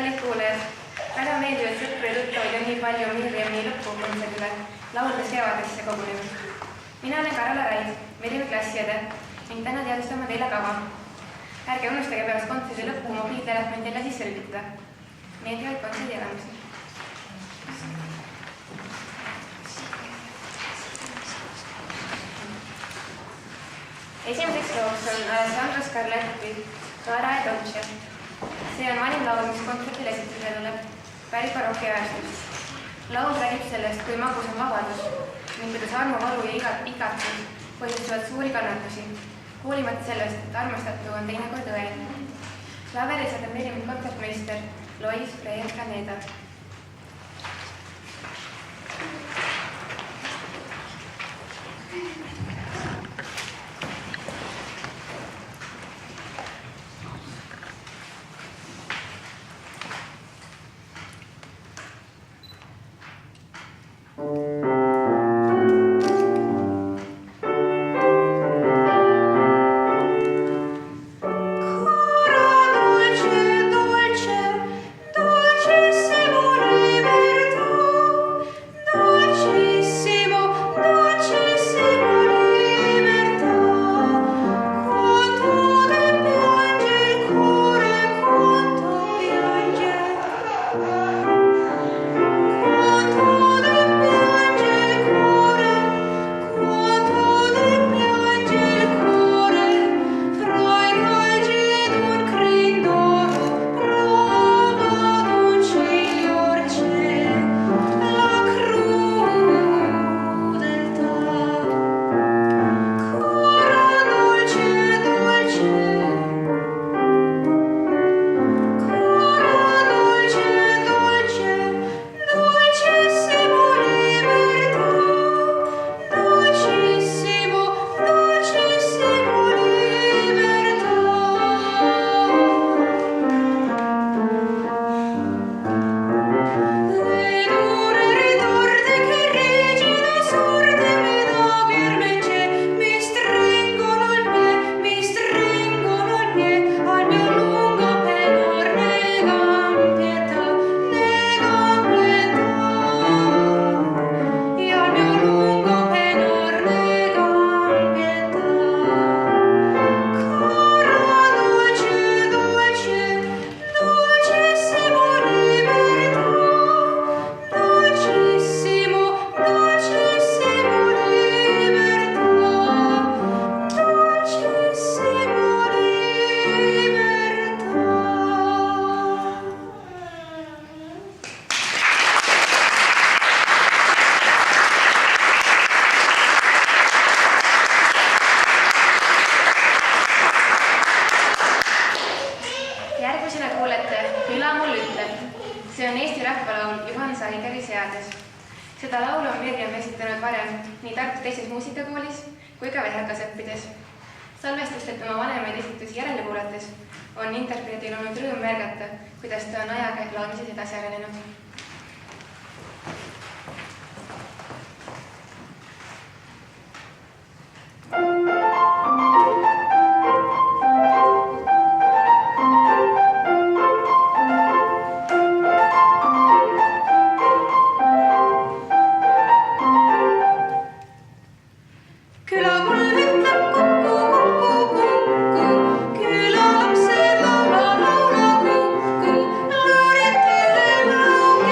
kallid kuulajad, väga meeldivad sõpru ja tuttavaid on nii palju Mirjami lõpukontserdile lauldes kevadesse kogunenud. Mina olen Karola Raid, vedime klassiõde ning täna teadustame teile kava. Ärge unustage pärast kontserdi lõppu mobiiltelefoni teile sisse lülitada. Meeldivaid kontserdi elamusi. Esimeseks looks on Alessandro Scarletti Clara e Dolce. See on vanim laul, mis kontserdil esitusele tuleb, pärit baroki ajastust. Laul räägib sellest, kui magus on vabadus ning kuidas armuvalu ja igatsus põhjustavad suuri kannatusi, hoolimata sellest, et armastatu on teinekord õel. Laveri saadab meile kontsertmeister Lois Freire Caneda. Seda laulu on Mirjam esitanud varem nii Tartu teises muusikakoolis kui ka Vehekas õppides. Salvestustelt oma vanemaid esitusi järele kuulates on interpretil olnud rõõm märgata, kuidas ta on ajaga laulmises edasi arenenud. Küla lapsed laula, laula, kuku, lõõretele laula.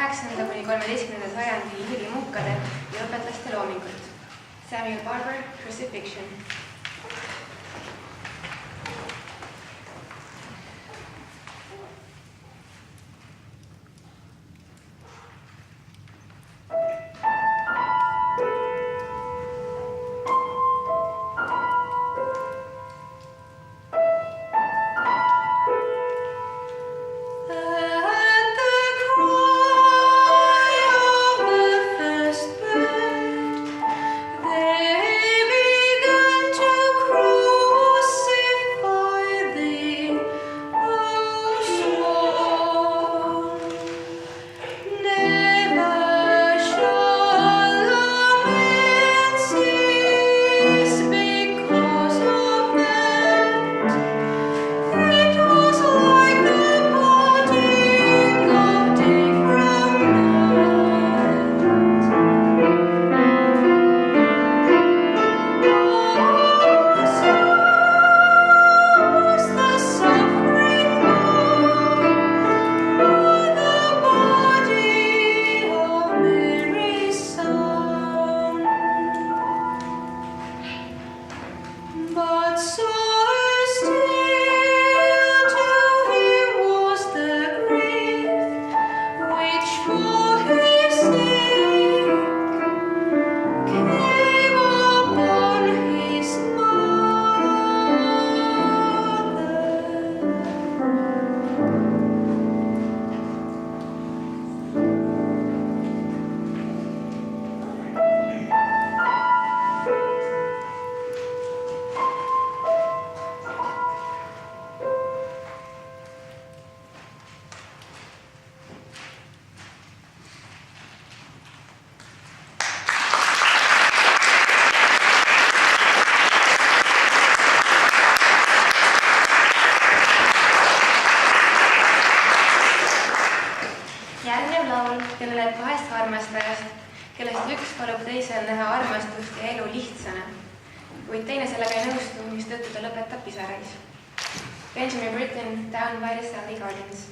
8. kuni 13. sajandi Iiri munkade ja õpetlaste loomingut. Samuel Barber, Crucifixion. Järgnev laul kõneleb kahest armastajast, kellest üks palub teisel näha armastust ja elu lihtsana, kuid teine sellega ei nõustu, mistõttu ta lõpetab pisarais. Benjamin Britten, Down by the Sally Gardens.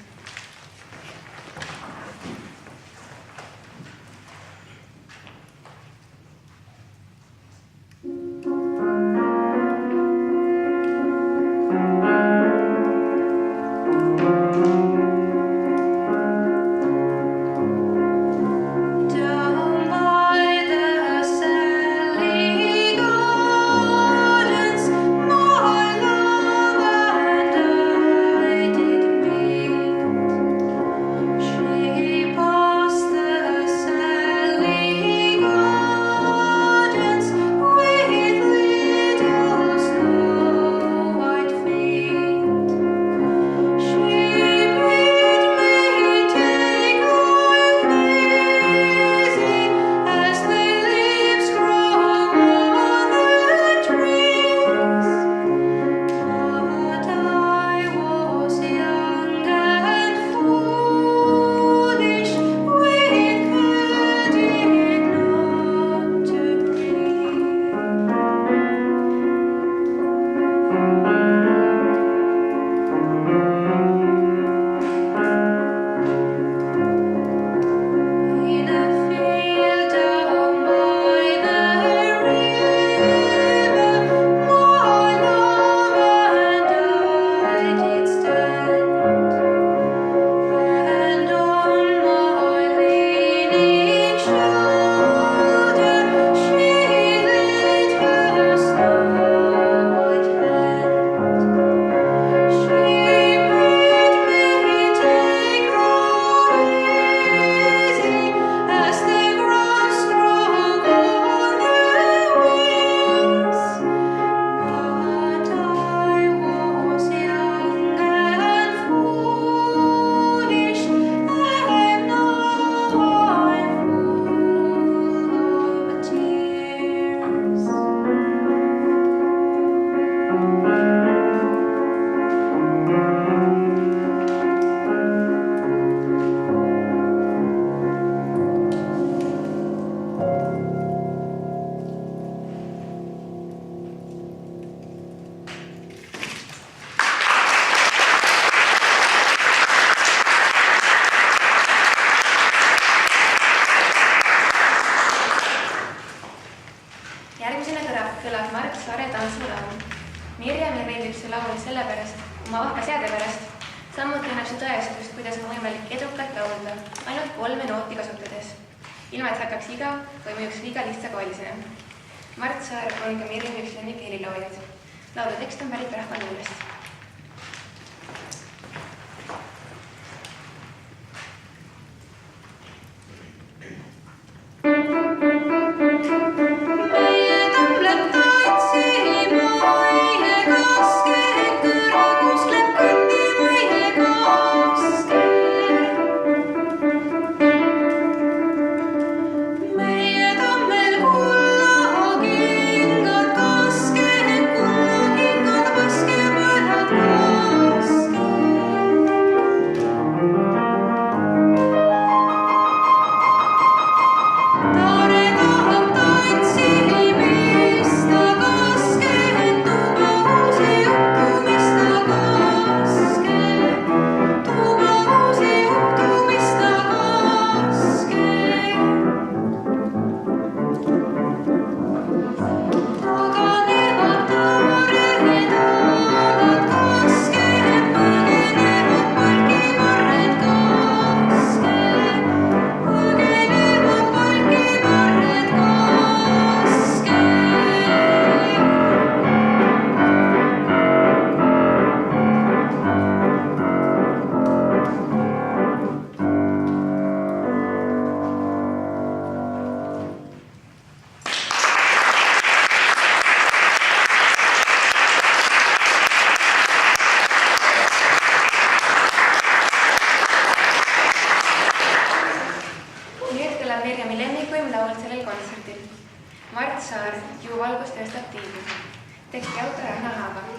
My love and I did meet. Saare tantsulaul. Mirjamil meeldib see laul sellepärast, oma vahva seade pärast. Samuti annab see tõestust, kuidas on võimalik edukalt laulda, ainult 3 nooti kasutades. Ilma, et hakkaks iga või mõjuks liiga lihtsakoelisena. Mart Saar on ka Mirjami üks lemmik helilauljaid. Laulu tekst on pärit rahvaluulest. Mart Saar, Ju valgus tõstab tiibu. Teksti autor Anna Haava.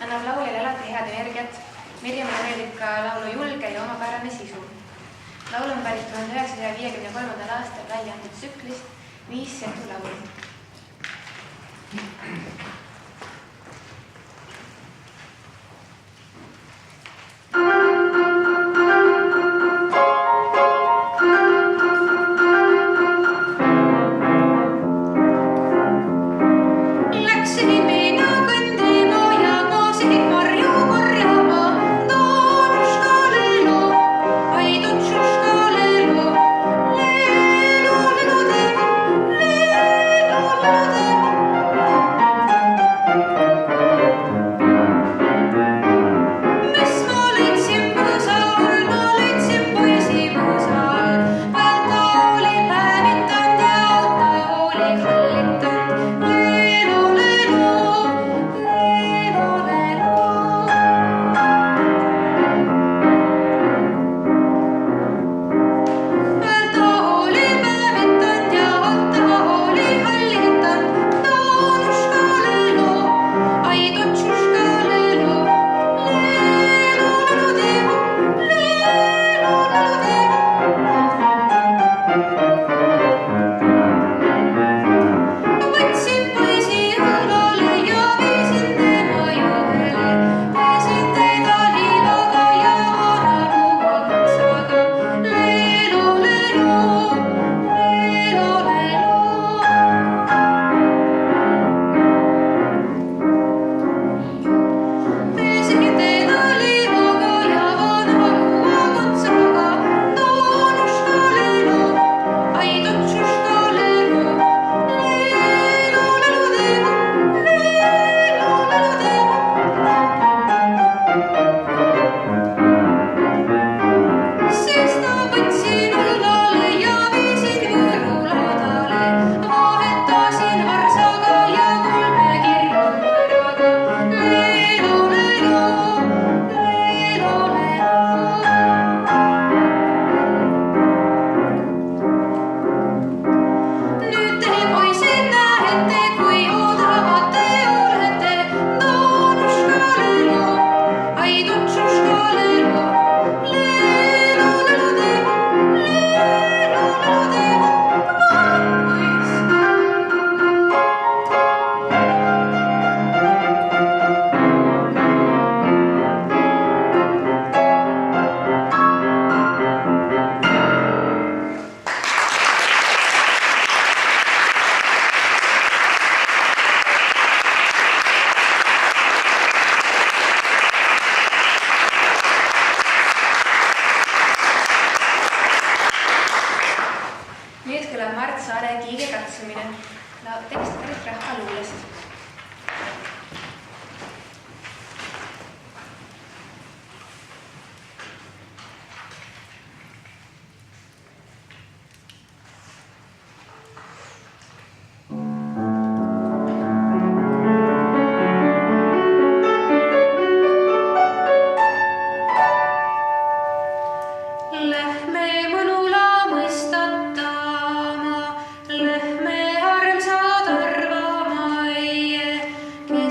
annab lauljale alati head energiat. Mirjamile meeldib ka laulu julge ja omapärane sisu. Laul on pärit 1953. aastal välja antud tsüklist 5 setu laulu. Tekst pärit rahvaluulest. Lähme armsad arvama, kes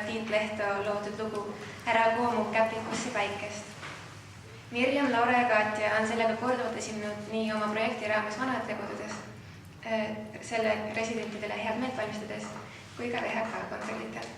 Tiit Lehto loodud lugu Ära koomu käpikusse päikest. Mirjam, Laura ja Katja on sellega korduvalt esinenud nii oma projekti raames Vanadekodudes, selle residentidele head meelt valmistades, kui ka VHK kontserditel.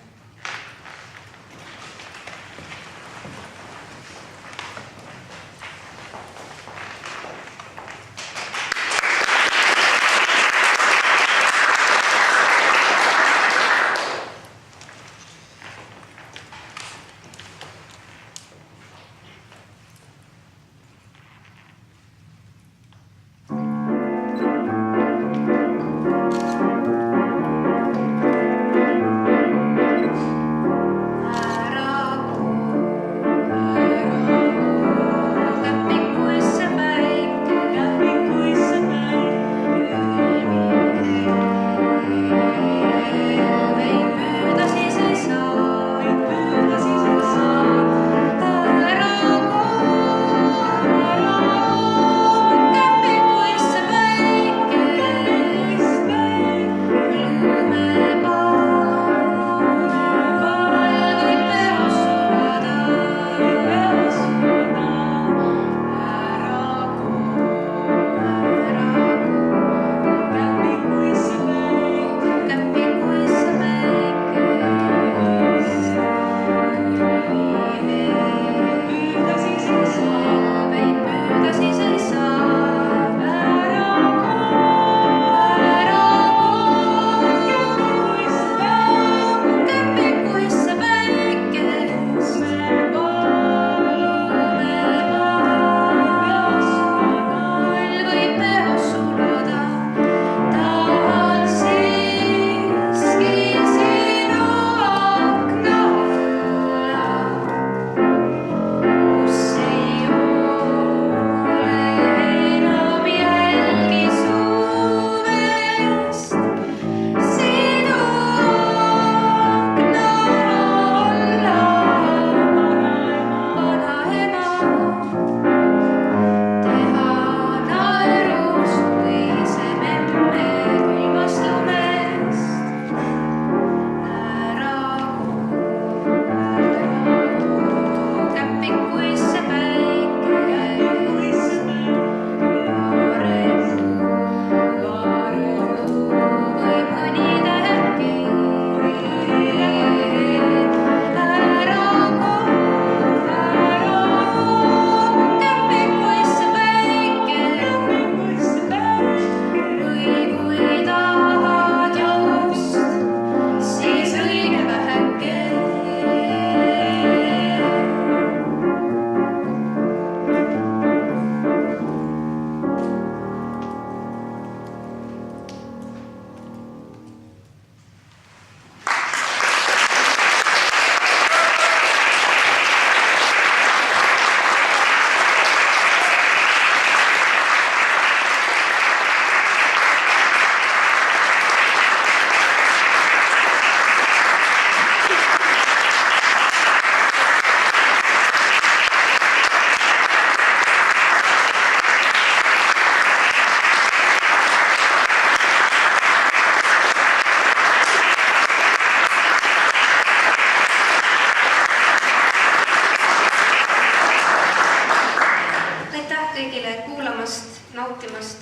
nautimast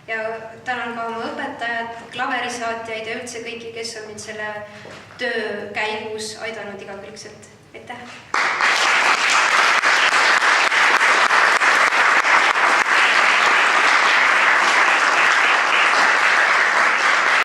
ja tänan ka oma õpetajad, klaverisaatjaid ja üldse kõiki, kes on mind selle töö käigus aidanud igakülgselt. Aitäh!